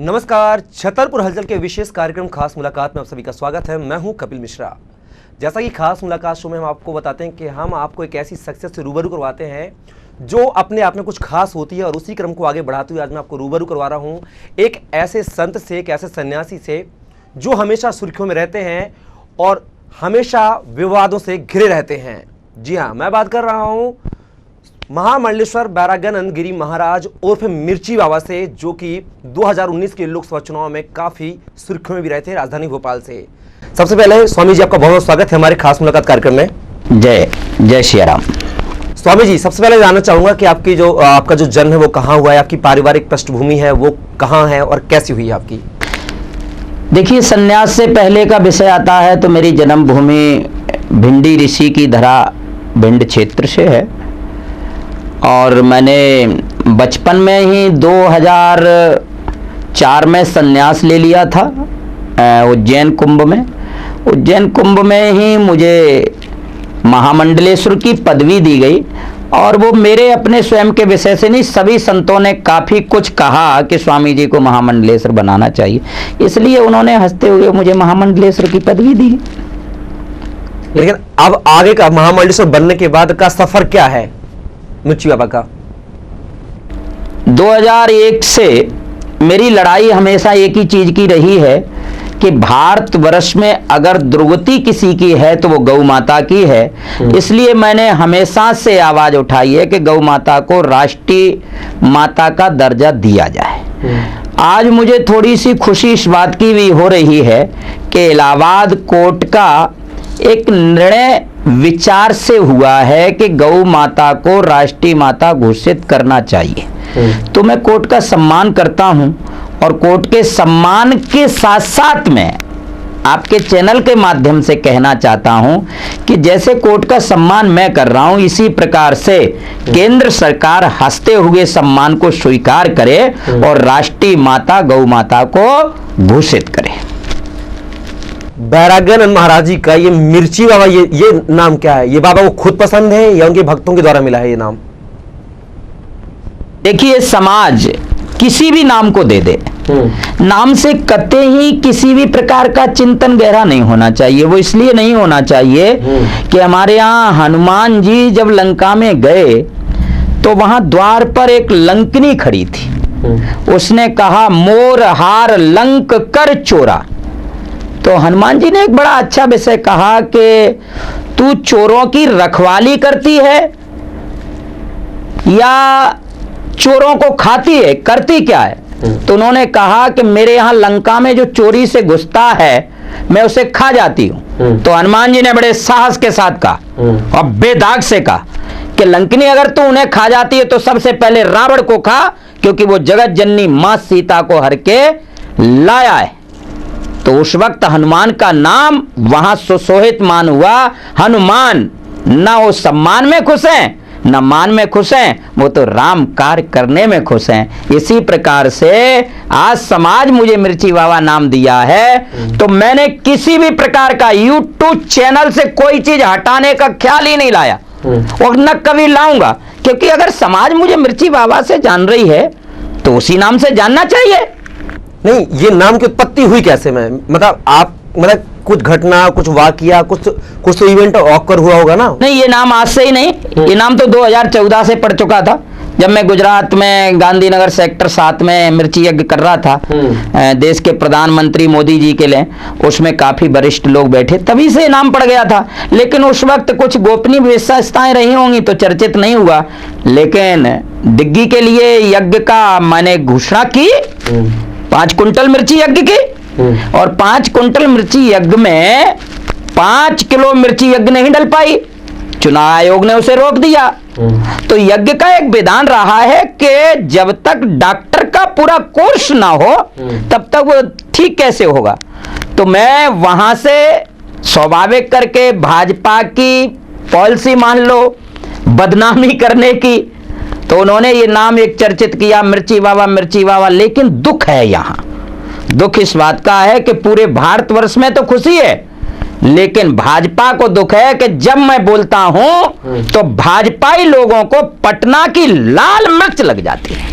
नमस्कार, छतरपुर हलचल के विशेष कार्यक्रम खास मुलाकात में आप सभी का स्वागत है। मैं हूं कपिल मिश्रा। जैसा कि खास मुलाकात शो में हम आपको बताते हैं कि हम आपको एक ऐसी शख्सियत से रूबरू करवाते हैं जो अपने आप में कुछ खास होती है और उसी क्रम को आगे बढ़ाते हुए आज मैं आपको रूबरू करवा रहा हूं एक ऐसे संत से, एक ऐसे सन्यासी से जो हमेशा सुर्खियों में रहते हैं और हमेशा विवादों से घिरे रहते हैं। जी हाँ, मैं बात कर रहा हूँ महामंडलेश्वर बैरागनंद गिरी महाराज उर्फ मिर्ची बाबा से, जो कि 2019 के लोकसभा चुनाव में काफी सुर्खियों में भी रहे थे राजधानी भोपाल से। सबसे पहले स्वामी जी, आपका बहुत बहुत स्वागत है हमारे खास मुलाकात कार्यक्रम में। जय श्री राम। स्वामी जी, सबसे पहले जानना चाहूंगा कि आपका जो जन्म है वो कहाँ हुआ है, आपकी पारिवारिक पृष्ठभूमि है वो कहाँ है और कैसी हुई है आपकी? देखिए, संन्यास से पहले का विषय आता है तो मेरी जन्मभूमि भिंडी ऋषि की धरा भिंड क्षेत्र से है और मैंने बचपन में ही 2004 में संन्यास ले लिया था उज्जैन कुंभ में। उज्जैन कुंभ में ही मुझे महामंडलेश्वर की पदवी दी गई और वो मेरे अपने स्वयं के विषय से नहीं, सभी संतों ने काफ़ी कुछ कहा कि स्वामी जी को महामंडलेश्वर बनाना चाहिए, इसलिए उन्होंने हंसते हुए मुझे महामंडलेश्वर की पदवी दी। लेकिन अब आगे का महामंडलेश्वर बनने के बाद का सफर क्या है मिर्ची बाबा का? 2001 से मेरी लड़ाई हमेशा एक ही चीज की रही है कि भारतवर्ष में अगर दुर्गति किसी की है तो वो गौ माता की है। इसलिए मैंने हमेशा से आवाज उठाई है कि गौ माता को राष्ट्रीय माता का दर्जा दिया जाए। आज मुझे थोड़ी सी खुशी इस बात की भी हो रही है कि इलाहाबाद कोर्ट का एक निर्णय विचार से हुआ है कि गौ माता को राष्ट्रीय माता घोषित करना चाहिए। तो मैं कोर्ट का सम्मान करता हूं और कोर्ट के सम्मान के साथ साथ में आपके चैनल के माध्यम से कहना चाहता हूं कि जैसे कोर्ट का सम्मान मैं कर रहा हूं, इसी प्रकार से केंद्र सरकार हंसते हुए सम्मान को स्वीकार करे और राष्ट्रीय माता गौ माता को घोषित करे। बैरागनंद महाराज जी का ये मिर्ची बाबा, ये नाम क्या है? ये बाबा को खुद पसंद है या उनके भक्तों के द्वारा मिला है ये नाम? देखिए, समाज किसी भी नाम को दे दे, नाम से कतई ही किसी भी प्रकार का चिंतन गहरा नहीं होना चाहिए। वो इसलिए नहीं होना चाहिए कि हमारे यहाँ हनुमान जी जब लंका में गए तो वहां द्वार पर एक लंकनी खड़ी थी। उसने कहा, मोर हार लंक कर चोरा। तो हनुमान जी ने एक बड़ा अच्छा विषय कहा कि तू चोरों की रखवाली करती है या चोरों को खाती है, करती क्या है? तो उन्होंने कहा कि मेरे यहां लंका में जो चोरी से घुसता है मैं उसे खा जाती हूं। तो हनुमान जी ने बड़े साहस के साथ कहा और बेदाग से कहा कि लंकनी, अगर तू उन्हें खा जाती है तो सबसे पहले रावण को खा, क्योंकि वो जगत जननी मां सीता को हर के लाया है। तो उस वक्त हनुमान का नाम वहां सुशोभित मान हुआ। हनुमान ना वो सम्मान में खुश हैं न मान में खुश हैं, वो तो राम कार्य करने में खुश हैं। इसी प्रकार से आज समाज मुझे मिर्ची बाबा नाम दिया है, तो मैंने किसी भी प्रकार का यूट्यूब चैनल से कोई चीज हटाने का ख्याल ही नहीं लाया और न कभी लाऊंगा, क्योंकि अगर समाज मुझे मिर्ची बाबा से जान रही है तो उसी नाम से जानना चाहिए। नहीं, ये नाम की उत्पत्ति हुई कैसे? मतलब कुछ घटना, कुछ वाकया, कुछ तो इवेंट ऑकर हुआ होगा ना? नहीं, ये नाम आज से ही नहीं, ये नाम तो 2014 से पड़ चुका था, जब मैं गुजरात में गांधीनगर सेक्टर 7 में मिर्ची यज्ञ कर रहा था देश के प्रधानमंत्री मोदी जी के लिए। उसमें काफी वरिष्ठ लोग बैठे, तभी से नाम पड़ गया था। लेकिन उस वक्त कुछ गोपनीय विशेषताएं रही होंगी तो चर्चित नहीं हुआ। लेकिन डिग्गी के लिए यज्ञ का मैंने घोषणा की 5 कुंटल मिर्ची यज्ञ की, और 5 कुंटल मिर्ची यज्ञ में 5 किलो मिर्ची यज्ञ नहीं डल पाई, चुनाव आयोग ने उसे रोक दिया। तो यज्ञ का एक विधान रहा है कि जब तक डॉक्टर का पूरा कोर्स ना हो तब तक वो ठीक कैसे होगा। तो मैं वहां से स्वाभाविक करके भाजपा की पॉलिसी मान लो बदनामी करने की, तो उन्होंने ये नाम एक चर्चित किया, मिर्ची बाबा मिर्ची बाबा। लेकिन दुख है, यहां दुख इस बात का है कि पूरे भारतवर्ष में तो खुशी है, लेकिन भाजपा को दुख है कि जब मैं बोलता हूं तो भाजपाई लोगों को पटना की लाल मिर्च लग जाती है।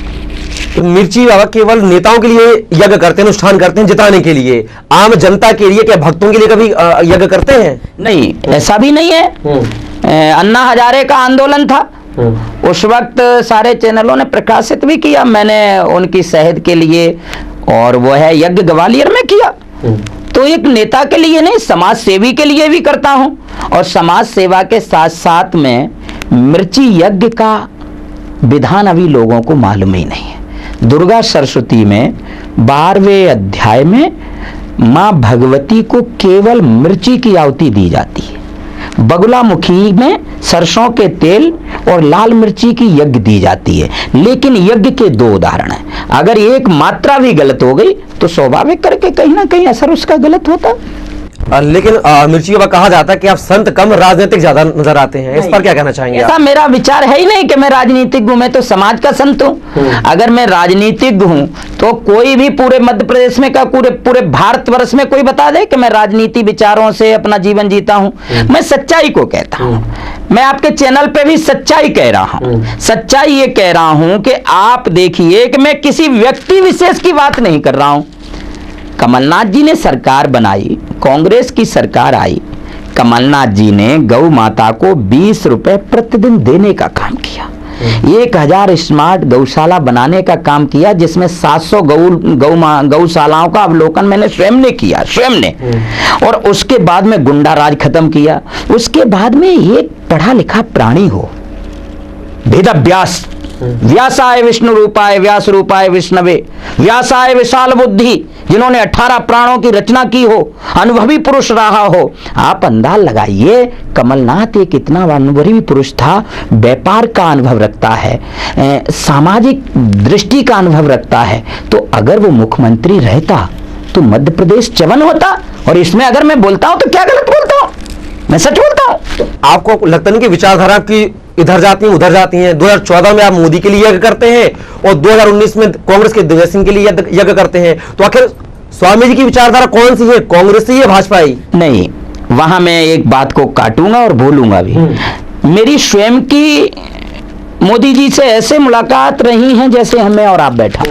तो मिर्ची बाबा केवल नेताओं के लिए यज्ञ करते हैं, अनुष्ठान करते हैं जिताने के लिए, आम जनता के लिए, क्या भक्तों के लिए कभी यज्ञ करते हैं? नहीं, ऐसा भी नहीं है। अन्ना हजारे का आंदोलन था, उस वक्त सारे चैनलों ने प्रकाशित भी किया, मैंने उनकी सेहत के लिए, और वो है यज्ञ ग्वालियर में किया। तो एक नेता के लिए नहीं, समाज सेवी के लिए भी करता हूं, और समाज सेवा के साथ साथ में मिर्ची यज्ञ का विधान अभी लोगों को मालूम ही नहीं है। दुर्गा सरस्वती में 12वें अध्याय में मां भगवती को केवल मिर्ची की आहुति दी जाती है। बगुलामुखी में सरसों के तेल और लाल मिर्ची की यज्ञ दी जाती है। लेकिन यज्ञ के 2 उदाहरण हैं। अगर एक मात्रा भी गलत हो गई तो स्वाभाविक करके कहीं ना कहीं असर उसका गलत होता। लेकिन मिर्ची बाबा कहा जाता है कि आप संत कम राजनीतिक ज्यादा नजर आते हैं, इस पर क्या कहना चाहेंगे? ऐसा मेरा विचार है ही नहीं कि मैं राजनीतिक हूं, मैं तो समाज का संत हूं। अगर मैं राजनीतिक हूं तो कोई भी पूरे मध्य प्रदेश में का पूरे भारतवर्ष में कोई बता दे कि मैं राजनीति विचारों से अपना जीवन जीता हूं। मैं सच्चाई को कहता हूं। मैं आपके चैनल पे भी सच्चाई कह रहा हूं। सच्चाई ये कह रहा हूं कि आप देखिए कि मैं किसी व्यक्ति विशेष की बात नहीं कर रहा हूं। कमलनाथ जी ने सरकार बनाई, कांग्रेस की सरकार आई, कमलनाथ जी ने गौ माता को 20 रुपए प्रतिदिन देने का काम किया। 1000 स्मार्ट गौशाला बनाने का काम किया, जिसमें 700 गौशालाओं का अवलोकन मैंने स्वयं ने किया, स्वयं ने। और उसके बाद में गुंडा राज खत्म किया। उसके बाद में एक पढ़ा लिखा प्राणी हो, वेद व्यास, व्यासाय विष्णु रूपाय व्यास रूपाय विष्णवे, व्यासाय विशाल बुद्धि, जिन्होंने 18 प्राणों की रचना की हो, अनुभवी पुरुष रहा हो। आप अंदाज लगाइए, कमलनाथ एक इतना अनुभवी पुरुष था, व्यापार का अनुभव रखता है, सामाजिक दृष्टि का अनुभव रखता है। तो अगर वो मुख्यमंत्री रहता तो मध्य प्रदेश चवन होता। और इसमें अगर मैं बोलता हूं तो क्या गलत बोलता हूं? मैं सच बोलता हूं। आपको लगता नहीं कि विचारधारा की इधर जाती हैं उधर जाती हैं? 2014 में आप मोदी के लिए यज्ञ करते हैं और 2019 में कांग्रेस के दिग्विजय सिंह के लिए यज्ञ करते हैं, तो आखिर स्वामी जी की विचारधारा कौन सी है, कांग्रेस ही है भाजपा ही? नहीं, वहां मैं एक बात को काटूंगा और बोलूंगा भी। मेरी स्वयं की मोदी जी से ऐसे मुलाकात रही हैं जैसे हमें और आप बैठा।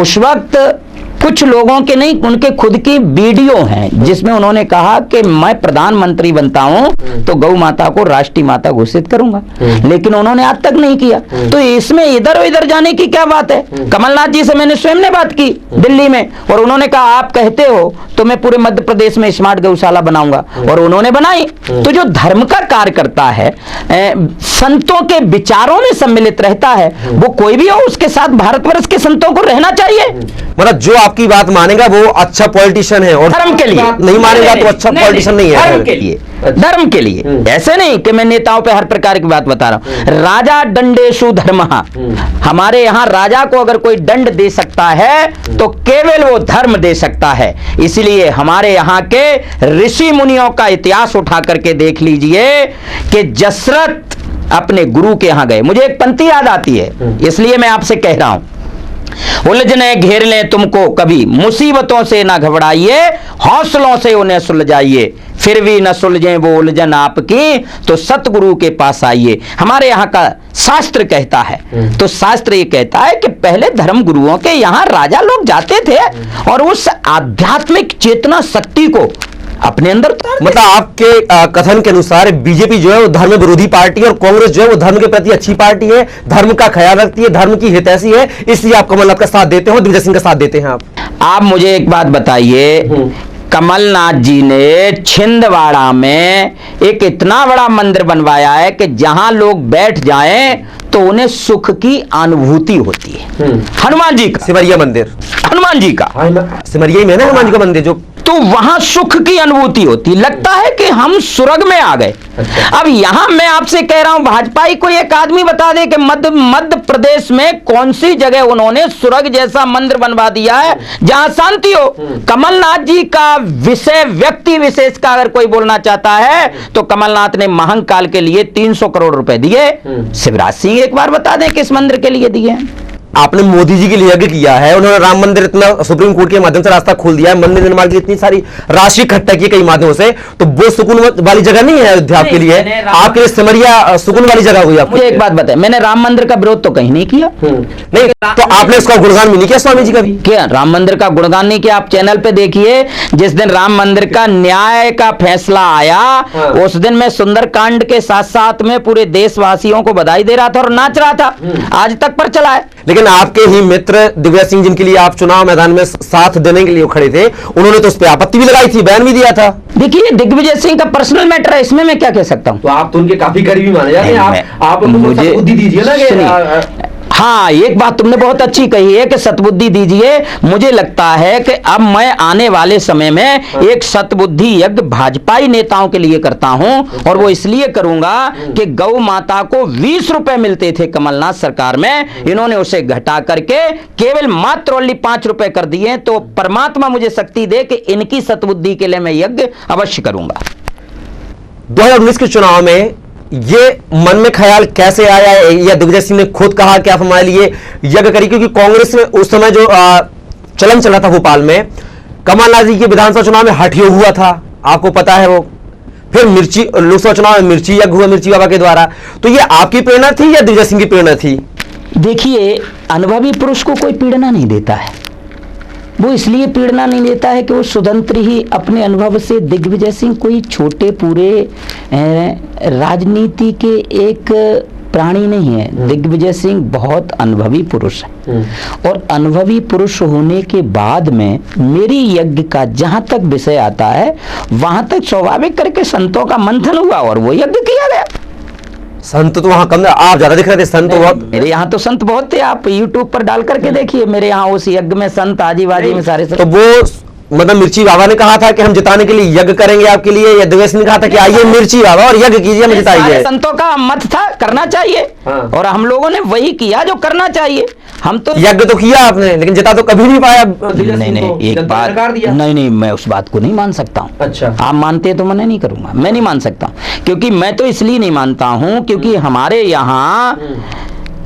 उस वक्त कुछ लोगों के नहीं, उनके खुद की वीडियो हैं जिसमें उन्होंने कहा कि मैं प्रधानमंत्री बनता हूं तो गौ माता को राष्ट्रीय माता घोषित करूंगा, लेकिन उन्होंने आज तक नहीं किया। तो इसमें इधर उधर जाने की क्या बात है? कमलनाथ जी से मैंने स्वयं ने बात की दिल्ली में, और उन्होंने कहा आप कहते हो तो मैं पूरे मध्य प्रदेश में स्मार्ट गौशाला बनाऊंगा, और उन्होंने बनाई। तो जो धर्म का कार्य करता है, संतों के विचारों में सम्मिलित रहता है, वो कोई भी हो, उसके साथ भारतवर्ष के संतों को रहना चाहिए। मतलब जो आपकी बात मानेगा वो अच्छा पॉलिटिशियन है, और धर्म के लिए नहीं मानेगा तो अच्छा पॉलिटिशियन नहीं है। धर्म के लिए, धर्म के लिए। ऐसे नहीं कि मैं नेताओं पे हर प्रकार की बात बता रहा हूं। राजा दंडेषु धर्मः, हमारे यहां राजा को अगर कोई दंड दे सकता है तो केवल वो धर्म दे सकता है। इसलिए हमारे यहां के ऋषि मुनियों का इतिहास उठा करके देख लीजिए कि दशरथ अपने गुरु के यहां गए। मुझे एक पंक्ति याद आती है, इसलिए मैं आपसे कह रहा हूं, उलझने घेर ले तुमको कभी, मुसीबतों से ना घबराइए, हौसलों से उन्हें सुलझाइए, फिर भी न सुलझे वो उलझन आपकी तो सतगुरु के पास आइए। हमारे यहाँ का शास्त्र कहता है, तो शास्त्र ये कहता है कि पहले धर्म गुरुओं के यहाँ राजा लोग जाते थे और उस आध्यात्मिक चेतना शक्ति को अपने अंदर, मतलब आपके कथन के अनुसार बीजेपी जो है वो धर्म विरोधी पार्टी है और कांग्रेस जो है वो धर्म के प्रति अच्छी पार्टी है, धर्म का ख्याल रखती है, धर्म की हितैषी है, इसलिए आप कमलनाथ का साथ देते हो, दिग्विजय सिंह का साथ देते हैं। आप मुझे एक बात बताइए, कमलनाथ जी ने छिंदवाड़ा में एक इतना बड़ा मंदिर बनवाया है कि जहां लोग बैठ जाएं तो उन्हें सुख की अनुभूति होती है। हनुमान जी का सिमरिया मंदिर, हनुमान जी का सिमरिया में है ना हनुमान जी का मंदिर, जो तो वहां सुख की अनुभूति होती, लगता है कि हम स्वर्ग में आ गए। अब यहां मैं आपसे कह रहा हूं, भाजपा ही कोई एक आदमी बता दे कि मध्य प्रदेश में कौन सी जगह उन्होंने स्वर्ग जैसा मंदिर बनवा दिया है जहां शांति हो। कमलनाथ जी का विषय, व्यक्ति विशेष का अगर कोई बोलना चाहता है तो कमलनाथ ने महंग काल के लिए 300 करोड़ रुपए दिए। शिवराज सिंह एक बार बता दें किस मंदिर के लिए दिए हैं? आपने मोदी जी के लिए यज्ञ किया है, उन्होंने राम मंदिर इतना सुप्रीम कोर्ट के माध्यम से रास्ता खोल दिया है, मंदिर निर्माण की इतनी सारी राशि इकट्ठा की कई माध्यमों से, तो वो सुकून वाली जगह नहीं है अयोध्या आपके लिए? आपके लिए सिमरिया सुकून वाली जगह हुई? मुझे एक बात बताए, मैंने राम मंदिर का विरोध तो कहीं नहीं किया। नहीं तो आपने उसका गुणगान भी नहीं किया स्वामी जी का भी? क्या राम मंदिर का गुणगान नहीं किया? आप चैनल पे देखिए, जिस दिन राम मंदिर का न्याय का फैसला आया, उस दिन मैं सुंदरकांड के साथ साथ में पूरे देशवासियों को बधाई दे रहा था और नाच रहा था, आज तक पर चला है। लेकिन आपके ही मित्र दिग्विजय सिंह, जिनके लिए आप चुनाव मैदान में साथ देने के लिए खड़े थे, उन्होंने तो उस पर आपत्ति भी लगाई थी, बयान भी दिया था। देखिए, दिग्विजय सिंह का पर्सनल मैटर है, इसमें मैं क्या कह सकता हूं? तो आप तो उनके काफी करीबी माने जाते हैं, आप मुझे बुद्धि दीजिए ना। हाँ, एक बात तुमने बहुत अच्छी कही है कि सतबुद्धि दीजिए। मुझे लगता है कि अब मैं आने वाले समय में एक सतबुद्धि यज्ञ भाजपाई नेताओं के लिए करता हूं, और वो इसलिए करूंगा कि गौ माता को 20 रुपए मिलते थे कमलनाथ सरकार में, इन्होंने उसे घटा करके केवल मात्र ओनली 5 रुपए कर दिए। तो परमात्मा मुझे शक्ति दे कि इनकी सतबुद्धि के लिए मैं यज्ञ अवश्य करूंगा। 2019 के चुनाव में ये मन में ख्याल कैसे आया, या दिग्विजय सिंह ने खुद कहा कि आप हमारे लिए यज्ञ करिए? क्योंकि कांग्रेस में उस समय जो चलन चला था भोपाल में, कमलनाथ जी के विधानसभा चुनाव में हठयोग हुआ था, आपको पता है वो। फिर मिर्ची लोकसभा चुनाव में मिर्ची यज्ञ हुआ मिर्ची बाबा के द्वारा। तो ये आपकी प्रेरणा थी या दिग्विजय सिंह की प्रेरणा थी? देखिए, अनुभवी पुरुष को कोई प्रेरणा नहीं देता है। वो इसलिए प्रेरणा नहीं देता है कि वो स्वतंत्र ही अपने अनुभव से, दिग्विजय सिंह कोई छोटे पूरे राजनीति के एक प्राणी नहीं है। दिग्विजय सिंह बहुत अनुभवी पुरुष है, और अनुभवी पुरुष होने के बाद में मेरी यज्ञ का जहां तक विषय आता है, वहां तक स्वाभाविक करके संतों का मंथन हुआ और वो यज्ञ किया गया। संत तो वहां कम, आप ज्यादा दिख रहे थे। संत तो बहुत, मेरे यहाँ तो संत बहुत थे, आप यूट्यूब पर डाल करके देखिए, मेरे यहाँ उस यज्ञ में संत आजी बाजी में सारे संत। तो वो मतलब मिर्ची बाबा ने कहा था कि हम जिताने के लिए यज्ञ करेंगे आपके लिए, या दिग्विजय सिंह ने कहा था कि आइए मिर्ची बाबा और यज्ञ कीजिए, हमें जिताइए? संतों का मत था करना चाहिए, और हम लोगों ने वही किया जो करना चाहिए। हम तो यज्ञ तो किया आपने, लेकिन जिता तो कभी नहीं पाया। नहीं, एक बात नहीं, मैं उस बात को नहीं मान सकता हूँ। अच्छा, आप मानते हैं तो मैं नहीं करूंगा, मैं नहीं मान सकता, क्योंकि मैं तो इसलिए नहीं मानता हूँ क्योंकि हमारे यहाँ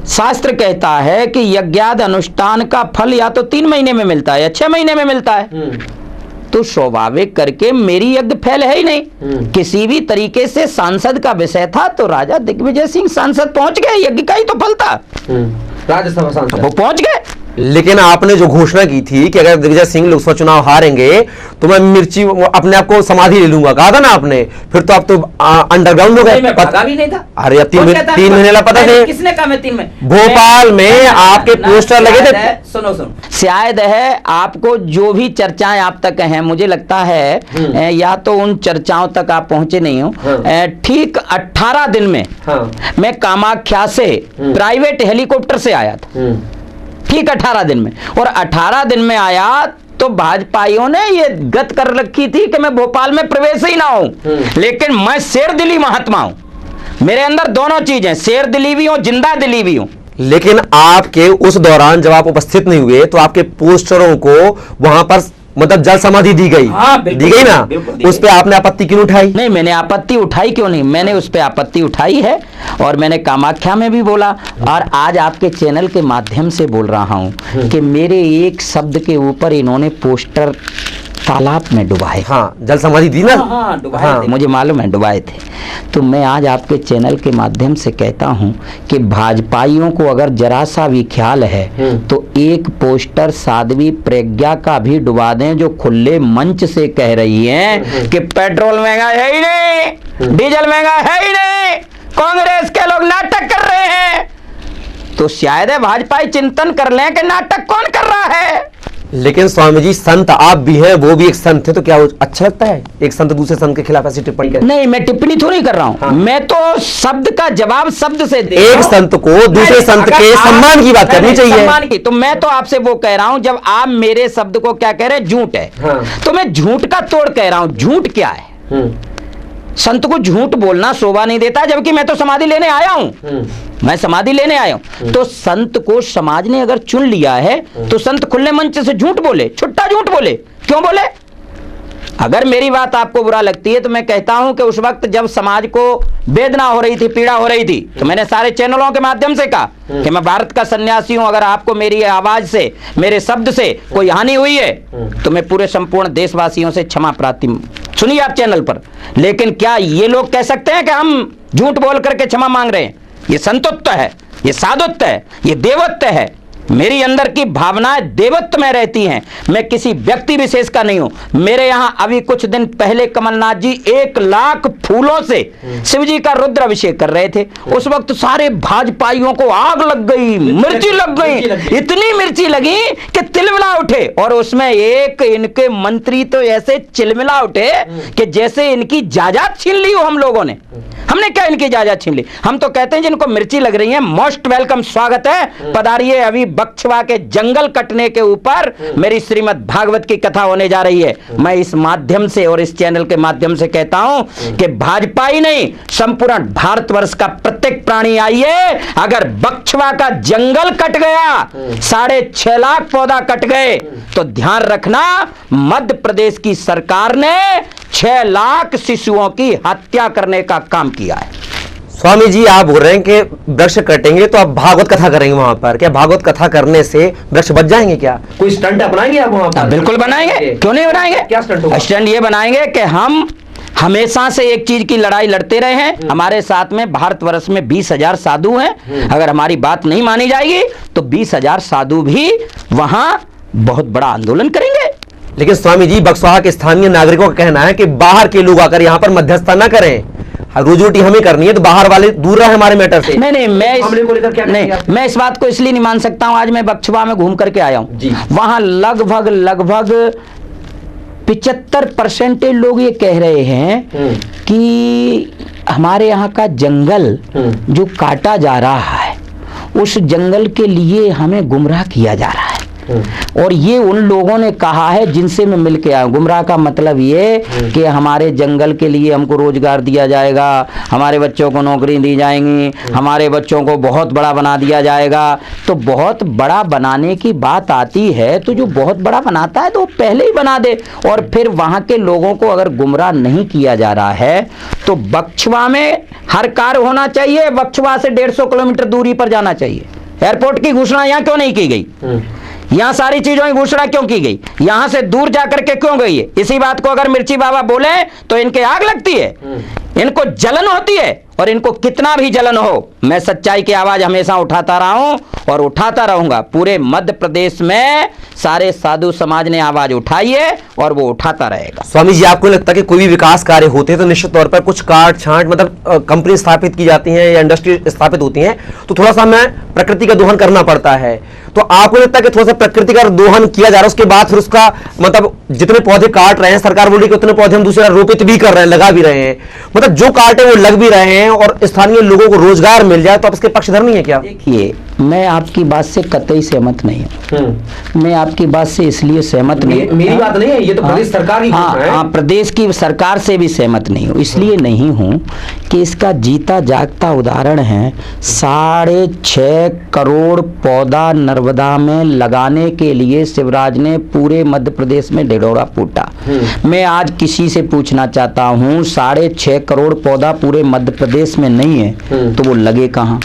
शास्त्र कहता है कि यज्ञाद अनुष्ठान का फल या तो 3 महीने में मिलता है या 6 महीने में मिलता है। तो स्वाभाविक करके मेरी यज्ञ फैल है ही नहीं। किसी भी तरीके से सांसद का विषय था तो राजा दिग्विजय सिंह सांसद पहुंच गए, यज्ञ का ही तो फल था, राज्यसभा सांसद वो पहुंच गए। लेकिन आपने जो घोषणा की थी कि अगर दिग्विजय सिंह लोकसभा चुनाव हारेंगे तो मैं मिर्ची अपने आप को समाधि ले लूंगा, कहा था ना आपने। फिर तो आप तो अंडरग्राउंड हो गए, पता भी नहीं था। अरे अब 3 महीने ला पता थे। किसने कहा मैं 3 महीने? भोपाल में आपके पोस्टर लगे थे। सुनो, शायद है आपको जो भी चर्चाएं आप तक हैं, मुझे लगता है या तो उन चर्चाओं तक आप पहुंचे नहीं हो। ठीक 18 दिन में मैं कामाख्या से प्राइवेट हेलीकॉप्टर से आया था, ठीक 18 दिन में। और 18 दिन में आया तो भाजपाइयों ने ये गत कर रखी थी कि मैं भोपाल में प्रवेश ही ना हूं, लेकिन मैं शेर दिली महात्मा हूं। मेरे अंदर दोनों चीजें, शेर दिली भी हूं, जिंदा दिली भी हूं। लेकिन आपके उस दौरान जब आप उपस्थित नहीं हुए तो आपके पोस्टरों को वहां पर मतलब जल समाधि दी गई। दी गई ना, उस पे आपने आपत्ति क्यों उठाई? नहीं, मैंने आपत्ति उठाई क्यों नहीं, मैंने उस पे आपत्ति उठाई है, और मैंने कामाख्या में भी बोला, और आज आपके चैनल के माध्यम से बोल रहा हूं कि मेरे एक शब्द के ऊपर इन्होंने पोस्टर तालाब में डुबाए। हाँ, जल समाधि दी ना। हाँ, मुझे मालूम है डुबाए थे। तो मैं आज आपके चैनल के माध्यम से कहता हूं कि भाजपाइयों को अगर जरा सा भी ख्याल है तो एक पोस्टर साध्वी प्रज्ञा का भी डुबा दें, जो खुले मंच से कह रही हैं कि पेट्रोल महंगा है ही नहीं, डीजल महंगा है ही नहीं, कांग्रेस के लोग नाटक कर रहे हैं। तो शायद भाजपाई चिंतन कर लें कि नाटक कौन कर रहा है। लेकिन स्वामी जी, संत आप भी हैं, वो भी एक संत है, तो क्या वो अच्छा लगता है एक संत दूसरे संत के खिलाफ ऐसी टिप्पणी करे? नहीं, मैं टिप्पणी थोड़ी नहीं कर रहा हूं। हाँ। मैं तो शब्द का जवाब शब्द से दे एक संत को दूसरे संत के सम्मान की बात करनी चाहिए। सम्मान की तो मैं तो आपसे वो कह रहा हूं, जब आप मेरे शब्द को क्या कह रहे हैं, झूठ है। हाँ। तो मैं झूठ का तोड़ कह रहा हूं, झूठ क्या है। संत को झूठ बोलना शोभा नहीं देता, जबकि मैं तो समाधि लेने आया हूं, मैं समाधि लेने आया हूं। तो संत को समाज ने अगर चुन लिया है तो संत खुले मंच से झूठ बोले, छुट्टा झूठ बोले, क्यों बोले? अगर मेरी बात आपको बुरा लगती है तो मैं कहता हूं कि उस वक्त जब समाज को वेदना हो रही थी, पीड़ा हो रही थी, तो मैंने सारे चैनलों के माध्यम से कहा कि मैं भारत का सन्यासी हूं। अगर आपको मेरी आवाज से, मेरे शब्द से कोई हानि हुई है तो मैं पूरे संपूर्ण देशवासियों से क्षमा प्रार्थी सुनिए आप चैनल पर। लेकिन क्या ये लोग कह सकते हैं कि हम झूठ बोल करके क्षमा मांग रहे हैं? ये संतत्व है, ये साधुत्व है, ये देवत्व है। मेरी अंदर की भावनाएं देवत्व में रहती हैं। मैं किसी व्यक्ति विशेष का नहीं हूं। मेरे यहां अभी कुछ दिन पहले कमलनाथ जी 1 लाख फूलों से शिव जी का रुद्र अभिषेक कर रहे थे। उस वक्त सारे भाजपाइयों को आग लग गई, मिर्ची लग गई, इतनी मिर्ची लगी कि तिलमिला उठे। और उसमें एक इनके मंत्री तो ऐसे चिलमिला उठे कि जैसे इनकी जायदाद छीन ली हो हम लोगों ने। हमने क्या इनकी जायदाद छीन ली? हम तो कहते हैं जिनको मिर्ची लग रही है, मोस्ट वेलकम, स्वागत है, पधारिए। अभी बक्सवा के जंगल कटने के ऊपर मेरी श्रीमद् भागवत की कथा होने जा रही है। मैं इस माध्यम से और इस चैनल के माध्यम से कहता हूं कि भाजपा ही नहीं, संपूर्ण भारतवर्ष का प्रत्येक प्राणी आइए। अगर बक्सवा का जंगल कट गया, 6.5 लाख पौधा कट गए, तो ध्यान रखना मध्य प्रदेश की सरकार ने 6 लाख शिशुओं की हत्या करने का काम किया है। स्वामी जी, आप बोल रहे हैं कि वृक्ष कटेंगे तो आप भागवत कथा करेंगे वहां पर। क्या भागवत कथा करने से वृक्ष बच जाएंगे? क्या कोई स्टंट अपनाएंगे आप वहां पर? बिल्कुल बनाएंगे, क्यों नहीं बनाएंगे? क्या स्टंट होगा? स्टंट ये बनाएंगे कि हम हमेशा से एक चीज की लड़ाई लड़ते रहे हैं। हमारे साथ में भारतवर्ष में 20,000 साधु हैं। अगर हमारी बात नहीं मानी जाएगी तो 20,000 साधु भी वहां बहुत बड़ा आंदोलन करेंगे। लेकिन स्वामी जी, बक्सवा के स्थानीय नागरिकों का कहना है कि बाहर के लोग आकर यहाँ पर मध्यस्थता न करें, रोजी रोटी हमें करनी है, तो बाहर वाले दूर रहे हमारे मैटर से। नहीं, मैं इस बात को इसलिए नहीं मान सकता हूं। आज मैं बक्सवा में घूम करके आया हूं, वहां लगभग 75% लोग ये कह रहे हैं कि हमारे यहाँ का जंगल जो काटा जा रहा है, उस जंगल के लिए हमें गुमराह किया जा रहा है। और ये उन लोगों ने कहा है जिनसे मैं मिलके आया। गुमराह का मतलब ये कि हमारे जंगल के लिए हमको रोजगार दिया जाएगा, हमारे बच्चों को नौकरी दी जाएंगी, हमारे बच्चों को बहुत बड़ा बना दिया जाएगा। तो बहुत बड़ा बनाने की बात आती है तो जो बहुत बड़ा बनाता है तो वो पहले ही बना दे। और फिर वहां के लोगों को अगर गुमराह नहीं किया जा रहा है तो बक्सवा में हर कार्य होना चाहिए। बक्सवा से 150 किलोमीटर दूरी पर जाना चाहिए। एयरपोर्ट की घोषणा यहाँ क्यों नहीं की गई? यहां सारी चीजों की घोषणा क्यों की गई? यहां से दूर जाकर के क्यों गई है? इसी बात को अगर मिर्ची बाबा बोले तो इनके आग लगती है, इनको जलन होती है। और इनको कितना भी जलन हो, मैं सच्चाई की आवाज हमेशा उठाता रहा हूं और उठाता रहूंगा। पूरे मध्य प्रदेश में सारे साधु समाज ने आवाज उठाई है और वो उठाता रहेगा। स्वामी जी, आपको लगता है कि कोई भी विकास कार्य होते हैं तो निश्चित तौर पर कुछ काट छांट, मतलब कंपनी स्थापित की जाती है या इंडस्ट्री स्थापित होती है तो थोड़ा सा हमें प्रकृति का दोहन करना पड़ता है। तो आपको लगता है कि थोड़ा सा प्रकृति का दोहन किया जा रहा है, उसके बाद फिर उसका मतलब जितने पौधे काट रहे हैं, सरकार बोल रही है कि उतने पौधे हम दूसरा रोपित भी कर रहे हैं, लगा भी रहे हैं, मतलब जो काटे वो लग भी रहे हैं और स्थानीय लोगों को रोजगार मिल जाए, तो आप इसके पक्षधर नहीं है क्या? देखिए, मैं आपकी बात से कतई सहमत नहीं हूं। मैं आपकी बात से इसलिए सहमत नहीं, मेरी बात नहीं है, ये तो प्रदेश सरकार की है। हाँ, प्रदेश की सरकार से भी सहमत नहीं हूं। इसलिए नहीं हूं कि इसका जीता जागता उदाहरण है 6.5 करोड़ पौधा नर्मदा में लगाने के लिए शिवराज ने पूरे मध्य प्रदेश में ढिढोरा फूटा। मैं आज किसी से पूछना चाहता हूं, 6.5 करोड़ पौधा पूरे मध्य प्रदेश में नहीं है तो वो लगे कहां?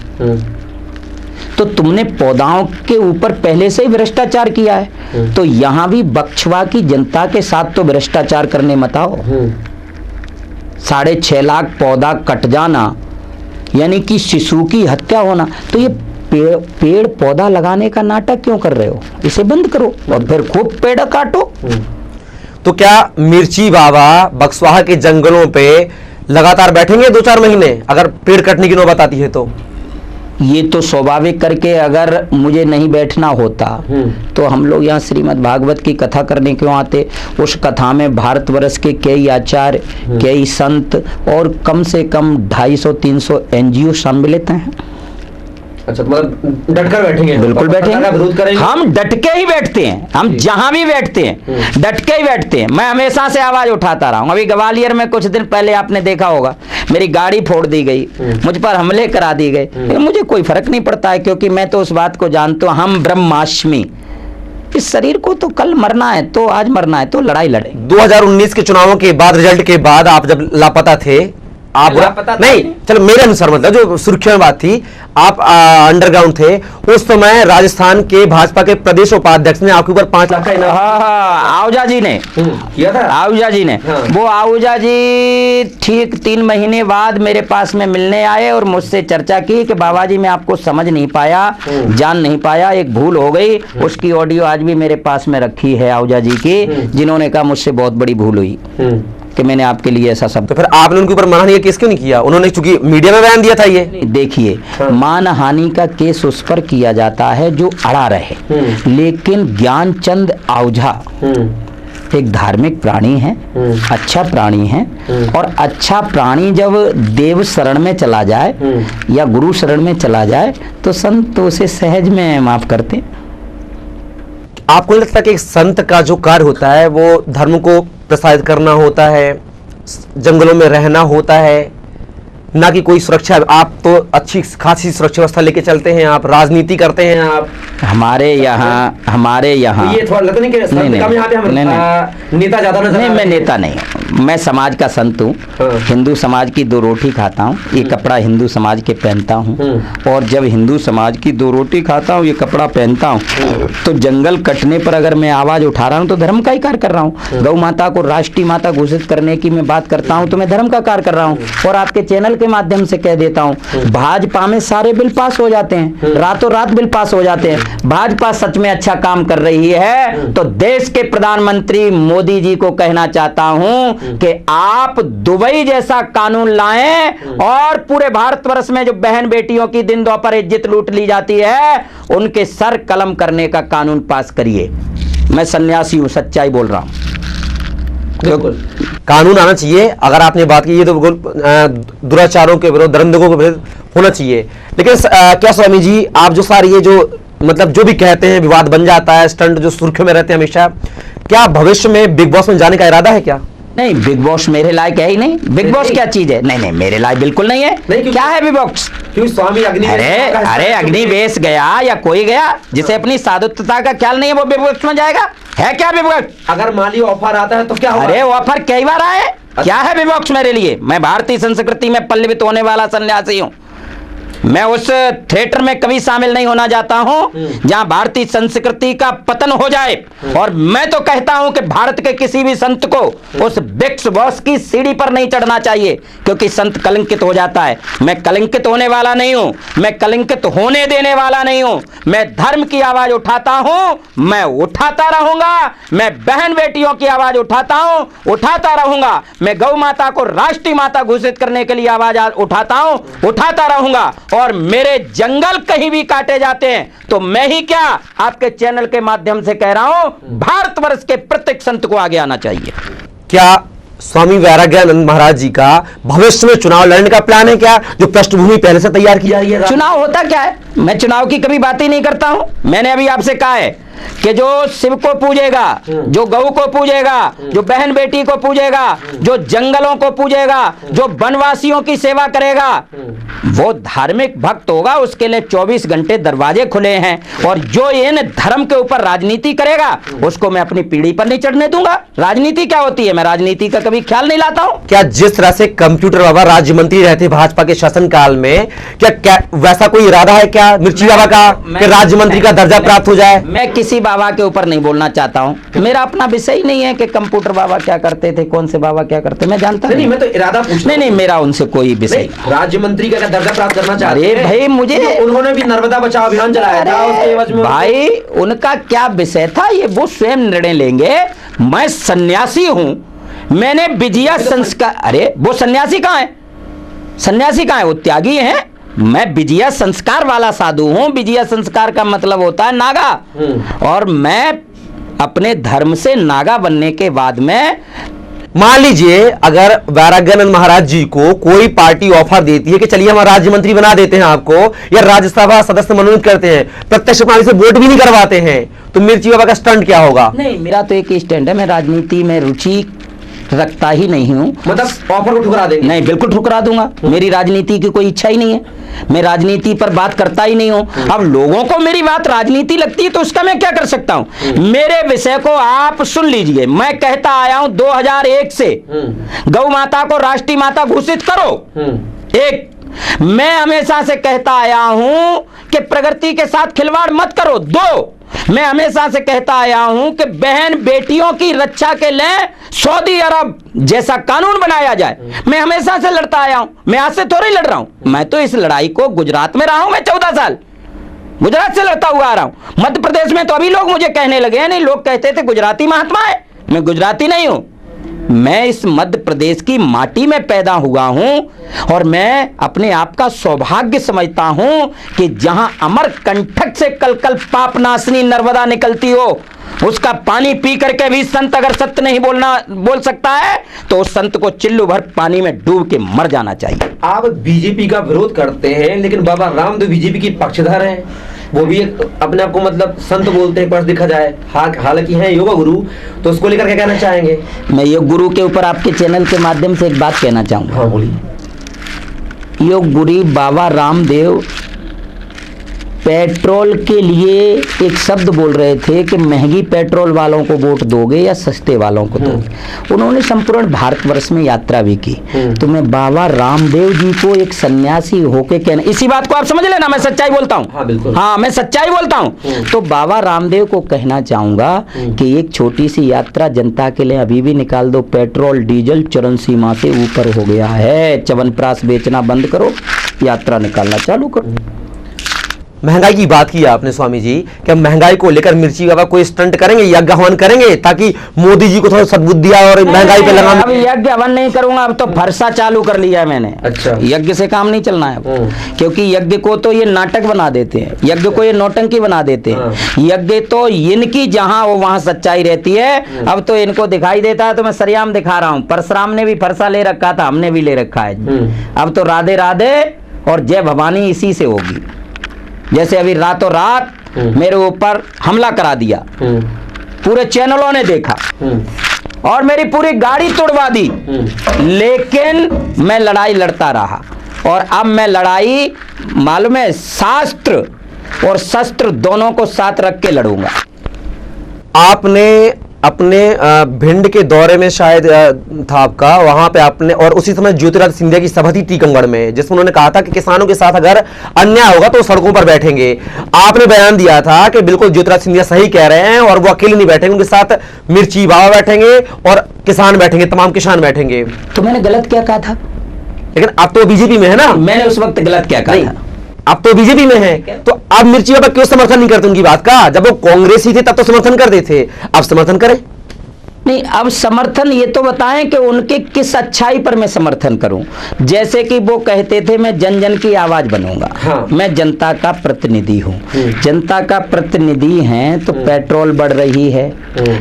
तो तुमने पौधाओं के ऊपर पहले से ही भ्रष्टाचार किया है, तो यहां भी बक्सवा की जनता के साथ तो भ्रष्टाचार करने मत आओ। 6.5 लाख पौधा कट जाना यानी कि शिशु की हत्या होना, तो ये पेड़ पौधा लगाने का नाटक क्यों कर रहे हो? इसे बंद करो और फिर खूब पेड़ काटो। तो क्या मिर्ची बाबा बक्सवा के जंगलों पे लगातार बैठेंगे 2-4 महीने अगर पेड़ कटने की नौबत आती है? तो ये तो स्वाभाविक करके अगर मुझे नहीं बैठना होता तो हम लोग यहाँ श्रीमद् भागवत की कथा करने क्यों आते? उस कथा में भारतवर्ष के कई आचार्य, कई संत और कम से कम 250-300 NGO सम्मिलित हैं। अच्छा, मतलब डटकर बैठेंगे? बिल्कुल बैठेंगे, विरोध करेंगे। हम डट के ही बैठते हैं, हम जहां भी बैठते हैं डट के ही बैठते हैं। मैं हमेशा से आवाज उठाता रहा हूं। अभी ग्वालियर में कुछ दिन पहले आपने देखा होगा, मेरी गाड़ी फोड़ दी गई, मुझ पर हमले करा दिए गए, लेकिन मुझे कोई फर्क नहीं पड़ता है, क्योंकि मैं तो उस बात को जानता हूं, हम ब्रह्मास्मि, इस शरीर को तो कल मरना है, तो आज मरना है, तो लड़ाई लड़े। 2019 के चुनावों के बाद, रिजल्ट के बाद आप जब लापता थे, आप नहीं, चलो मेरे अनुसार मतलब जो सुर्खियों में बात थी, आप अंडरग्राउंड थे उस समय। राजस्थान के भाजपा के प्रदेश उपाध्यक्ष ने आपके ऊपर 5 लाख का इनाम, आहूजा जी ने किया था। आहूजा जी ने, हाँ। वो आहूजा जी ठीक 3 महीने बाद मेरे पास में मिलने आए और मुझसे चर्चा की कि बाबा जी मैं आपको समझ नहीं पाया, जान नहीं पाया, एक भूल हो गई। उसकी ऑडियो आज भी मेरे पास में रखी है आहूजा जी की, जिन्होंने कहा मुझसे बहुत बड़ी भूल हुई कि मैंने आपके लिए ऐसा सब। तो फिर आपने उनके ऊपर मानहानि का केस क्यों नहीं किया? उन्होंने चूंकि मीडिया में बयान दिया था ये। देखिए, मानहानि का केस उस पर किया जाता है जो अड़ा रहे, लेकिन ज्ञानचंद आहूजा एक धार्मिक प्राणी है, अच्छा प्राणी है, और अच्छा प्राणी जब देव शरण में चला जाए या गुरु शरण में चला जाए तो संत तो उसे सहज में माफ करते। आपको नहीं लगता कि एक संत का जो कार्य होता है वो धर्म को प्रसारित करना होता है, जंगलों में रहना होता है, ना कि कोई सुरक्षा? आप तो अच्छी खासी सुरक्षा व्यवस्था लेके चलते हैं, आप राजनीति करते हैं, आप हमारे यहाँ ये थोड़ा लगता नहीं कि संत कम यहाँ पे नेता ज्यादा नजर? नहीं, मैं नेता नहीं, मैं समाज का संत हूँ। हिंदू समाज की 2 रोटी खाता हूँ, ये कपड़ा हिंदू समाज के पहनता हूँ, और जब हिंदू समाज की 2 रोटी खाता हूँ, ये कपड़ा पहनता हूँ, तो जंगल कटने पर अगर मैं आवाज उठा रहा हूँ तो धर्म का ही कार्य कर रहा हूँ। गौ माता को राष्ट्रीय माता घोषित करने की मैं बात करता हूँ तो मैं धर्म का कार्य कर रहा हूँ। और आपके चैनल के माध्यम से कह देता हूँ, भाजपा में सारे बिल पास हो जाते हैं, रातों रात बिल पास हो जाते हैं। भाजपा सच में अच्छा काम कर रही है तो देश के प्रधानमंत्री मोदी जी को कहना चाहता हूं कि आप दुबई जैसा कानून लाएं और पूरे भारतवर्ष में जो बहन बेटियों की दिन दोपहर इज्जत लूट ली जाती है उनके सर कलम करने का कानून पास करिए। मैं सन्यासी हूं, सच्चाई बोल रहा हूं। बिल्कुल कानून आना चाहिए। अगर आपने बात की, ये तो दुराचारों के विरुद्ध, दरिंदगों के विरुद्ध होना चाहिए। लेकिन क्या स्वामी जी, आप जो सारी ये जो मतलब जो भी कहते हैं विवाद बन जाता है, स्टंट जो सुर्खियों में रहते हैं हमेशा, क्या भविष्य में बिग बॉस में जाने का इरादा है क्या? नहीं, बिग बॉस मेरे लायक है ही नहीं। बिग बॉस क्या चीज है? नहीं, मेरे लायक बिल्कुल नहीं है। क्या है बिग बॉस? क्यों स्वामी अग्नि, अरे अग्निवेश गया या कोई गया जिसे अपनी साधुत्वता का ख्याल नहीं है वो बिग बॉस में जाएगा? है क्या बिग बॉस? अगर माली ऑफर आता है तो क्या होगा? अरे ऑफर कई बार आए, क्या है बिग बॉस मेरे लिए? मैं भारतीय संस्कृति में पल्लवित होने वाला सन्यासी हूँ। मैं उस थिएटर में कभी शामिल नहीं होना चाहता हूं जहां भारतीय संस्कृति का पतन हो जाए। और मैं तो कहता हूं कि भारत के किसी भी संत को उस बिग बॉस की सीढ़ी पर नहीं चढ़ना चाहिए, क्योंकि संत कलंकित हो जाता है। मैं कलंकित होने वाला नहीं हूं, मैं कलंकित होने देने वाला नहीं हूं। मैं धर्म की आवाज उठाता हूं, मैं उठाता रहूंगा। मैं बहन बेटियों की आवाज उठाता हूं, उठाता रहूंगा। मैं गौ माता को राष्ट्रीय माता घोषित करने के लिए आवाज उठाता हूं, उठाता रहूंगा। और मेरे जंगल कहीं भी काटे जाते हैं तो मैं ही क्या, आपके चैनल के माध्यम से कह रहा हूं, भारतवर्ष के प्रत्येक संत को आगे आना चाहिए। क्या स्वामी वैराग्यानंद महाराज जी का भविष्य में चुनाव लड़ने का प्लान है क्या, जो पृष्ठभूमि पहले से तैयार की जा रही है? चुनाव होता क्या है? मैं चुनाव की कभी बात ही नहीं करता हूं। मैंने अभी आपसे कहा है कि जो शिव को पूजेगा, जो गौ को पूजेगा, जो बहन बेटी को पूजेगा, जो जंगलों को पूजेगा, जो वनवासियों की सेवा करेगा, वो धार्मिक भक्त होगा। उसके लिए 24 घंटे दरवाजे खुले हैं। और जो इन धर्म के ऊपर राजनीति करेगा उसको मैं अपनी पीढ़ी पर नहीं चढ़ने दूंगा। राजनीति क्या होती है, मैं राजनीति का कभी ख्याल नहीं लाता हूं। क्या जिस तरह से कंप्यूटर बाबा राज्य मंत्री रहते भाजपा के शासनकाल में, क्या वैसा कोई इरादा है क्या मिर्ची बाबा का कि राज्य मंत्री का दर्जा प्राप्त हो जाए? मैं किसी बाबा के ऊपर नहीं बोलना चाहता हूं। मेरा अपना विषय ही नहीं है कि कंप्यूटर बाबा क्या करते थे, कौन से बाबा क्या करते, मैं जानता नहीं। मैं तो इरादा पूछ नहीं, मेरा उनसे कोई विषय। राज्य मंत्री का दर्जा प्राप्त करना चाहते हैं भाई, मुझे उन्होंने भी नर्मदा बचाओ अभियान चलाया था, उसके एवज में भाई उनका क्या विषय था ये वो स्वयं निर्णय लेंगे। मैं सन्यासी हूं, मैंने विजया संस्कार। अरे वो सन्यासी कहां है? सन्यासी कहां है? वो त्यागी हैं। मैं विजया संस्कार वाला साधु हूं। विजया संस्कार का मतलब होता है नागा। और मैं अपने धर्म से नागा बनने के बाद में, मान लीजिए अगर वैराग्यानंद महाराज जी को कोई पार्टी ऑफर देती है कि चलिए हम राज्य मंत्री बना देते हैं आपको, या राज्यसभा सदस्य मनोनीत करते हैं, प्रत्यक्ष प्रणाली से वोट भी नहीं करवाते हैं, तो मिर्ची बाबा का स्टंट क्या होगा? नहीं, मेरा तो एक ही स्टैंड है, मैं राजनीति में रुचि रखता ही नहीं हूं। मतलब ऑफर को ठुकरा देंगे? नहीं, बिल्कुल ठुकरा दूंगा। मेरी राजनीति की कोई इच्छा ही नहीं है। मैं राजनीति पर बात करता ही नहीं हूं। अब लोगों को मेरी बात राजनीति लगती है तो उसका मैं क्या कर सकता हूं। मेरे विषय को आप सुन लीजिए, मैं कहता आया हूं 2001 से गौ माता को राष्ट्रीय माता घोषित करो। एक, मैं हमेशा से कहता आया हूं कि प्रगति के साथ खिलवाड़ मत करो। दो, मैं हमेशा से कहता आया हूं कि बहन बेटियों की रक्षा के लिए सऊदी अरब जैसा कानून बनाया जाए। मैं हमेशा से लड़ता आया हूं, मैं आज से थोड़ी लड़ रहा हूं। मैं तो इस लड़ाई को गुजरात में रहा हूं, मैं 14 साल गुजरात से लड़ता हुआ आ रहा हूं। मध्य प्रदेश में तो अभी लोग मुझे कहने लगे हैं, नहीं लोग कहते थे गुजराती महात्मा है, मैं गुजराती नहीं हूं। मैं इस मध्य प्रदेश की माटी में पैदा हुआ हूं और मैं अपने आप का सौभाग्य समझता हूं कि जहां अमर कंटक से कल कल पाप नाशनी नर्मदा निकलती हो, उसका पानी पी करके भी संत अगर सत्य नहीं बोल सकता है तो उस संत को चिल्लू भर पानी में डूब के मर जाना चाहिए। आप बीजेपी का विरोध करते हैं, लेकिन बाबा रामदेव बीजेपी की पक्षधर हैं, वो भी एक अपने आप को मतलब संत बोलते हैं पर देखा जाए, हालांकि हैं योगा गुरु, तो उसको लेकर क्या कहना चाहेंगे? मैं योग गुरु के ऊपर आपके चैनल के माध्यम से एक बात कहना चाहूंगा। हाँ बोलिए। योग गुरु बाबा रामदेव पेट्रोल के लिए एक शब्द बोल रहे थे कि महंगी पेट्रोल वालों को वोट दोगे या सस्ते वालों को दोगे। उन्होंने संपूर्ण भारतवर्ष में यात्रा भी की। तो मैं बाबा रामदेव जी को एक सन्यासी होके कहना, इसी बात को आप समझ लेना, मैं सच्चाई बोलता हूँ। हाँ बिल्कुल, हाँ मैं सच्चाई बोलता हूँ। तो बाबा रामदेव को कहना चाहूंगा कि एक छोटी सी यात्रा जनता के लिए अभी भी निकाल दो। पेट्रोल डीजल चरम सीमा से ऊपर हो गया है, च्यवनप्राश बेचना बंद करो, यात्रा निकालना चालू करो। महंगाई की बात की आपने स्वामी जी, क्या महंगाई को लेकर मिर्ची बाबा कोई स्टंट करेंगे, यज्ञ हवन करेंगे ताकि मोदी जी को थोड़ा सद्बुद्धि आए और महंगाई पे लगाम? अब यज्ञ हवन नहीं करूंगा, अब तो फरसा चालू कर लिया है मैंने। अच्छा, यज्ञ से काम नहीं चलना है क्योंकि यज्ञ को तो ये नाटक बना देते हैं, यज्ञ को ये नौटंकी बना देते हैं। यज्ञ तो इनकी जहां हो वहां सच्चाई रहती है। अब तो इनको दिखाई देता है तो मैं सरेआम दिखा रहा हूं। परशुराम ने भी फरसा ले रखा था, हमने भी ले रखा है। अब तो राधे राधे और जय भवानी इसी से होगी। जैसे अभी रातों रात मेरे ऊपर हमला करा दिया, पूरे चैनलों ने देखा और मेरी पूरी गाड़ी तोड़वा दी, लेकिन मैं लड़ाई लड़ता रहा। और अब मैं लड़ाई मालूम है शास्त्र और शस्त्र दोनों को साथ रख के लड़ूंगा। आपने अपने भिंड के दौरे में शायद था आपका, वहां पे आपने, और उसी समय ज्योतिरादित्य सिंधिया की सभा थी टीकमगढ़ में, जिसमें उन्होंने कहा था कि किसानों के साथ अगर अन्याय होगा तो सड़कों पर बैठेंगे। आपने बयान दिया था कि बिल्कुल ज्योतिरादित्य सिंधिया सही कह रहे हैं और वो अकेले नहीं बैठेंगे, उनके साथ मिर्ची बाबा बैठेंगे और किसान बैठेंगे, तमाम किसान बैठेंगे। तो मैंने गलत क्या कहा था? लेकिन अब तो बीजेपी में है ना। मैंने उस वक्त गलत क्या कहा था? अब तो बीजेपी में है, तो अब मिर्ची बाबा क्यों समर्थन नहीं करते उनकी बात का? जब वो कांग्रेसी थे तब तो समर्थन करते थे, अब समर्थन करें? नहीं, अब समर्थन ये तो बताएं कि उनके किस अच्छाई पर मैं समर्थन करूं। जैसे कि वो कहते थे मैं जन जन की आवाज बनूंगा। हाँ। मैं जनता का प्रतिनिधि हूं। जनता का प्रतिनिधि हैं तो पेट्रोल बढ़ रही है,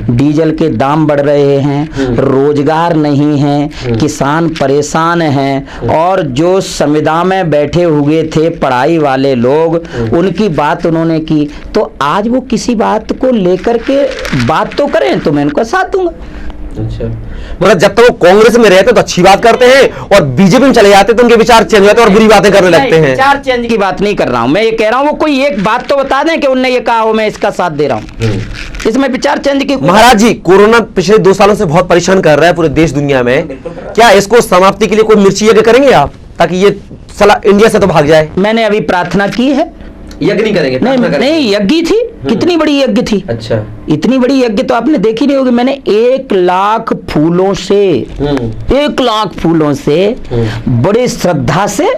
डीजल के दाम बढ़ रहे हैं, रोजगार नहीं है, किसान परेशान हैं, और जो संविदा में बैठे हुए थे पढ़ाई वाले लोग, उनकी बात उन्होंने की। तो आज वो किसी बात को लेकर के बात तो करें तो मैं उनका साथ दूंगा। अच्छा, मतलब जब तक वो कांग्रेस में रहते तो अच्छी बात करते हैं और बीजेपी में चले जाते तो उनके विचार चेंज हो जाते और बुरी बातें करने लगते हैं। विचार चेंज की बात नहीं कर रहा हूं, मैं ये कह रहा हूं वो कोई एक बात तो बता दें कि उनने ये कहा हो मैं इसका साथ दे रहा हूं, इसमें विचार चेंज की। महाराज जी, कोरोना पिछले 2 सालों से बहुत परेशान कर रहा है पूरे देश दुनिया में, क्या इसको समाप्ति के लिए कोई मिर्ची यज्ञ करेंगे आप, ताकि ये साला इंडिया से तो भाग जाए? मैंने अभी प्रार्थना की है। यज्ञ नहीं करेंगे? नहीं, यज्ञ थी, कितनी बड़ी यज्ञ थी। अच्छा, इतनी बड़ी यज्ञ तो आपने देखी नहीं होगी। मैंने 1 लाख फूलों से 1 लाख फूलों से बड़े श्रद्धा से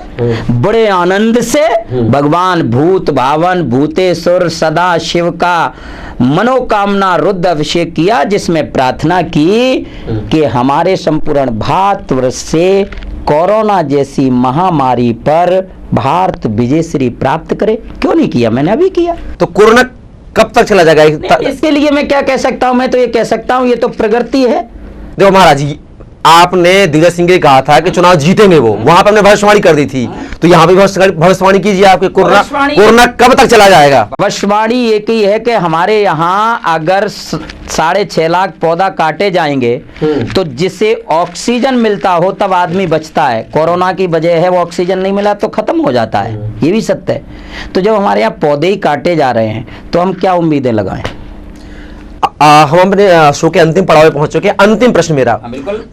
बड़े आनंद से भगवान भूत भावन भूतेश्वर सदा शिव का मनोकामना रुद्र अभिषेक किया, जिसमें प्रार्थना की कि हमारे संपूर्ण भारतवर्ष से कोरोना जैसी महामारी पर भारत विजयश्री प्राप्त करे। क्यों नहीं किया? मैंने अभी किया। तो कोरोना कब तक चला जाएगा? इसके लिए मैं क्या कह सकता हूं? मैं तो ये कह सकता हूं ये तो प्रगति है। देखो महाराज जी, आपने दिग्विजय सिंह ने कहा था कि चुनाव जीतेंगे वो, वहां पर हमने भविष्यवाणी कर दी थी, तो यहाँ पे भविष्यवाणी कीजिए आपके कोरोना कब तक चला जाएगा? भविष्यवाणी एक ही है कि हमारे यहाँ अगर 6.5 लाख पौधा काटे जाएंगे तो जिसे ऑक्सीजन मिलता हो तब आदमी बचता है। कोरोना की वजह है वो ऑक्सीजन नहीं मिला तो खत्म हो जाता है, ये भी सत्य है। तो जब हमारे यहाँ पौधे ही काटे जा रहे हैं तो हम क्या उम्मीदें लगाएं? हम अपने शो के अंतिम पड़ाव में पहुंच चुके हैं। अंतिम प्रश्न मेरा,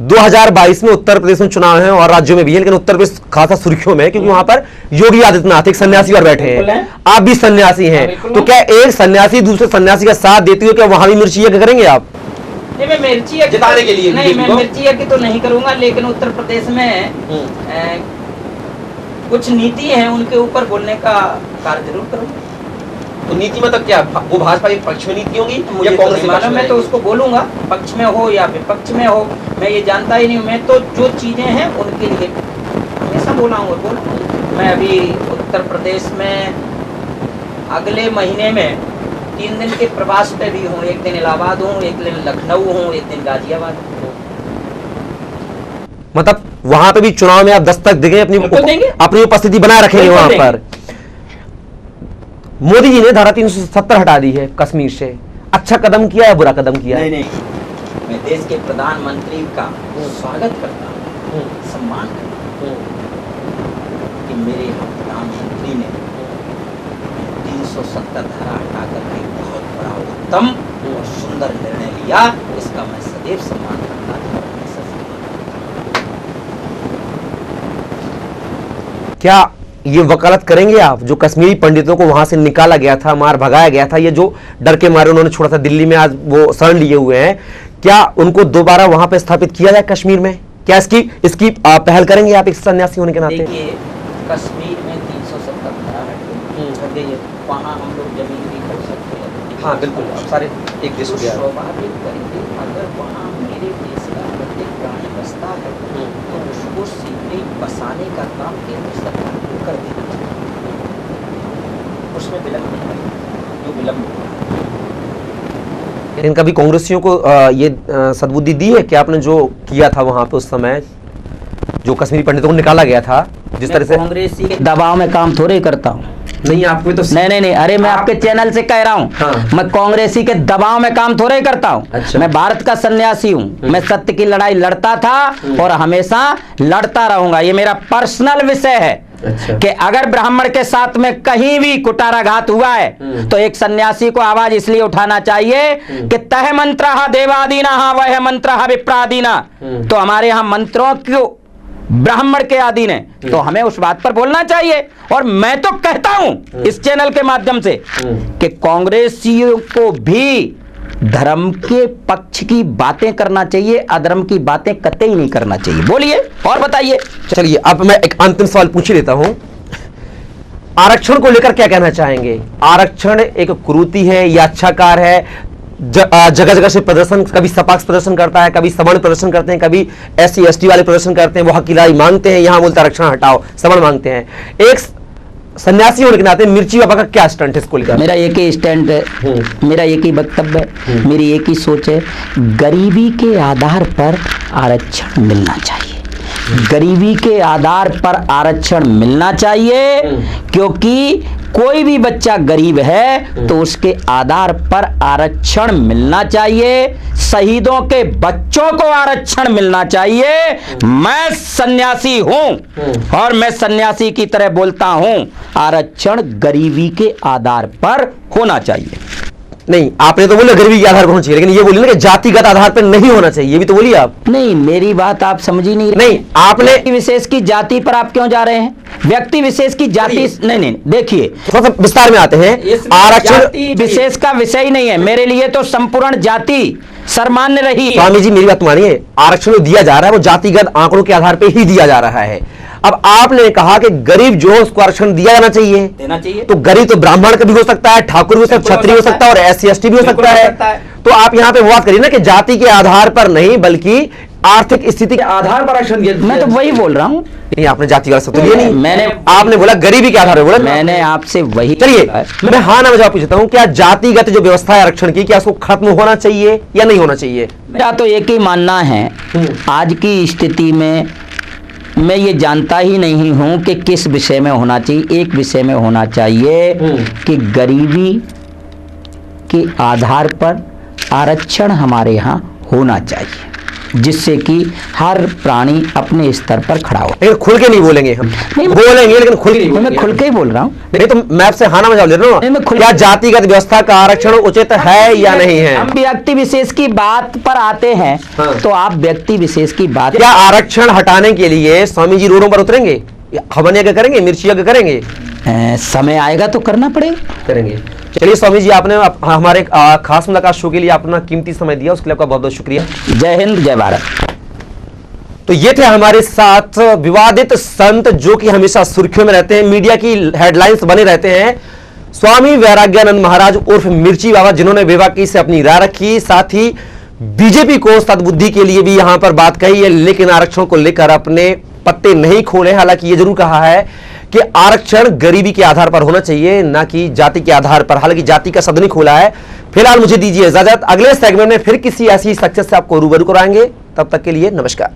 2022 में उत्तर प्रदेश में चुनाव है और राज्यों में भी है, लेकिन उत्तर प्रदेश खासा सुर्खियों में, क्योंकि वहां पर योगी आदित्यनाथ एक सन्यासी और बैठे हैं, आप भी सन्यासी हैं, तो क्या एक सन्यासी दूसरे सन्यासी का साथ देती हो, क्या वहां भी मिर्ची यज्ञ करेंगे आप? नहीं, मैं मिर्ची यज्ञ जिताने के लिए नहीं, मैं मिर्ची यज्ञ तो नहीं करूंगा, लेकिन उत्तर प्रदेश में कुछ नीति है उनके ऊपर बोलने का कार्य जरूर करूंगा। तो नीति मतलब क्या, वो भाजपा के पक्ष में नीति होगी या कांग्रेस के पक्ष में? मैं तो उसको बोलूंगा, पक्ष में हो या विपक्ष में हो, मैं ये जानता ही नहीं हूँ। मैं तो जो चीजें हैं उनके लिए हमेशा बोला। मैं अभी उत्तर प्रदेश में अगले महीने में 3 दिन के प्रवास पे भी हूँ। एक दिन इलाहाबाद हूँ, एक दिन लखनऊ हूँ, एक दिन गाजियाबाद हूँ। मतलब वहां पे भी चुनाव में आप दस्तक देंगे, अपनी उपस्थिति बनाए रखेंगे वहां पर। मोदी जी ने धारा 370 हटा दी है कश्मीर से, अच्छा कदम किया है बुरा कदम किया है? नहीं, मैं देश के प्रधानमंत्री का स्वागत करता हूँ, सम्मान करता हूँ कि मेरे यहाँ प्रधानमंत्री ने 370 धारा हटा करके बहुत बड़ा उत्तम और सुंदर निर्णय लिया। इसका मैं सदैव सम्मान करता था। क्या ये वकालत करेंगे आप, जो कश्मीरी पंडितों को वहां से निकाला गया था, मार भगाया गया था, ये जो डर के मारे उन्होंने छोड़ा था दिल्ली में, आज वो शरण लिए हुए हैं, क्या उनको दोबारा वहां पे स्थापित किया जाए कश्मीर में? क्या इसकी पहल करेंगे आप एक सन्यासी होने के नाते? देखिए, कश्मीर में 370 धारा हट गई, वहाँ हम लोग जमीन भी कर सकते हैं। हाँ बिल्कुल, सारे एक देश हो गया। स्वाभाविक तरीके अगर वहाँ मेरे देश का प्रत्येक प्राणी बसता है तो उसको सीधे बसाने का काम केंद्र सरकार को कर देना चाहिए, उसमें विलंब नहीं करें, जो विलंब हुआ। लेकिन कभी कांग्रेसियों को ये सद्बुद्धि दी है कि आपने जो किया था वहां पे उस समय, जो कश्मीरी पंडितों को निकाला गया था, जिस तरह से? कांग्रेसी के दबाव में काम थोड़े करता हूँ। नहीं, आपको तो नहीं, अरे मैं आपके चैनल से कह रहा हूँ, हाँ। मैं कांग्रेसी के दबाव में काम थोड़े करता हूँ। अच्छा। मैं भारत का सन्यासी हूँ, मैं सत्य की लड़ाई लड़ता था और हमेशा लड़ता रहूंगा। ये मेरा पर्सनल विषय है। अच्छा। कि अगर ब्राह्मण के साथ में कहीं भी कुटाराघात हुआ है तो एक सन्यासी को आवाज इसलिए उठाना चाहिए कि तह मंत्रः देवादीनः वह मंत्रः विप्रादीनः। तो हमारे यहाँ मंत्रों को ब्राह्मण के अधीन है, तो हमें उस बात पर बोलना चाहिए। और मैं तो कहता हूं इस चैनल के माध्यम से कि कांग्रेसियों को भी धर्म के पक्ष की बातें करना चाहिए, अधर्म की बातें कतई नहीं करना चाहिए। बोलिए और बताइए। चलिए, अब मैं एक अंतिम सवाल पूछ ही लेता हूं। आरक्षण को लेकर क्या कहना चाहेंगे? आरक्षण एक कुरीति है या अच्छा कार्य है? जगह जगह से प्रदर्शन, कभी सपाक्स प्रदर्शन करता है, कभी सवर्ण प्रदर्शन करते हैं, कभी SC ST वाले प्रदर्शन करते हैं, वो हक की लड़ाई मांगते हैं, यहां बोलते आरक्षण हटाओ, सवर्ण मांगते हैं। एक सन्यासी होने के नाते मिर्ची बाबा का क्या स्टैंड है इसको लेकर? मेरा एक ही स्टैंड है, मेरा एक ही वक्तव्य है, मेरी एक ही सोच है, गरीबी के आधार पर आरक्षण मिलना चाहिए। गरीबी के आधार पर आरक्षण मिलना चाहिए, क्योंकि कोई भी बच्चा गरीब है तो उसके आधार पर आरक्षण मिलना चाहिए। शहीदों के बच्चों को आरक्षण मिलना चाहिए। मैं सन्यासी हूं और मैं सन्यासी की तरह बोलता हूं, आरक्षण गरीबी के आधार पर होना चाहिए। नहीं, आपने तो बोला गरीबी के आधार पर होना चाहिए, लेकिन ये बोलिए ना कि जातिगत आधार पर नहीं होना चाहिए, ये भी तो बोलिए आप। नहीं, मेरी बात आप समझ ही नहीं रहे। नहीं, आपने व्यक्ति विशेष की जाति पर आप क्यों जा रहे हैं? व्यक्ति विशेष की जाति नहीं, देखिए थोड़ा सा विस्तार में आते हैं। आरक्षण विशेष का विषय ही नहीं है मेरे लिए, तो संपूर्ण जाति सर्वमान्य रही। स्वामी जी मेरी बात मानिए, आरक्षण जो दिया जा रहा है वो जातिगत आंकड़ों के आधार पर ही दिया जा रहा है। अब आपने कहा कि गरीब जो है उसको आरक्षण दिया जाना चाहिए, देना चाहिए। तो गरीब तो ब्राह्मण का भी हो सकता है, ठाकुर भी हो सकता है, क्षत्रिय हो सकता है और SC ST भी हो सकता है। तो आप यहाँ पे बात करिए ना कि जाति के आधार पर नहीं, बल्कि आर्थिक स्थिति के आधार पर आरक्षण दिया। मैं तो वही बोल रहा हूँ। नहीं, आपने जातिगत शब्द लिए नहीं, आपने बोला गरीबी के आधार पर बोला। मैंने आपसे वही। चलिए मैं हाँ ना में जवाब पूछता हूँ, क्या जातिगत जो व्यवस्था है आरक्षण की, क्या उसको खत्म होना चाहिए या नहीं होना चाहिए? मेरा तो एक ही मानना है, आज की स्थिति में मैं ये जानता ही नहीं हूं कि किस विषय में होना चाहिए। एक विषय में होना चाहिए कि गरीबी के आधार पर आरक्षण हमारे यहाँ होना चाहिए, जिससे कि हर प्राणी अपने स्तर पर खड़ा हो। लेकिन खुल के नहीं बोलेंगे हम, नहीं बोलेंगे लेकिन खुल के नहीं बोलेंगे। मैं खुल के ही बोल रहा हूँ। नहीं तो मैं आपसे हाँ ना में जवाब ले रहा हूँ, क्या जातिगत व्यवस्था का आरक्षण उचित है या नहीं है? हम व्यक्ति विशेष की बात पर आते हैं। हाँ। तो आप व्यक्ति विशेष की बात, क्या आरक्षण हटाने के लिए स्वामी जी रोडों पर उतरेंगे, हवन यज्ञ करेंगे, मिर्ची यज्ञ करेंगे? समय आएगा तो करना पड़ेगा। करेंगे। चलिए स्वामी जी, आपने हमारे खास मुलाकात शो के लिए अपना कीमती समय दिया, उसके लिए आपका बहुत बहुत शुक्रिया। जय हिंद, जय भारत। तो ये थे हमारे साथ विवादित संत जो कि हमेशा सुर्खियों में रहते हैं, मीडिया की हेडलाइंस बने रहते हैं, स्वामी वैराग्यानंद महाराज उर्फ मिर्ची बाबा, जिन्होंने बेबाकी से अपनी राय रखी, साथ ही बीजेपी को सद्बुद्धि के लिए भी यहां पर बात कही है, लेकिन आरक्षण को लेकर अपने पत्ते नहीं खोले। हालांकि ये जरूर कहा है कि आरक्षण गरीबी के आधार पर होना चाहिए, ना कि जाति के आधार पर। हालांकि जाति का शब्द नहीं खोला है। फिलहाल मुझे दीजिए इजाजत, अगले सेगमेंट में फिर किसी ऐसी सक्सेस से आपको रूबरू कराएंगे। तब तक के लिए नमस्कार।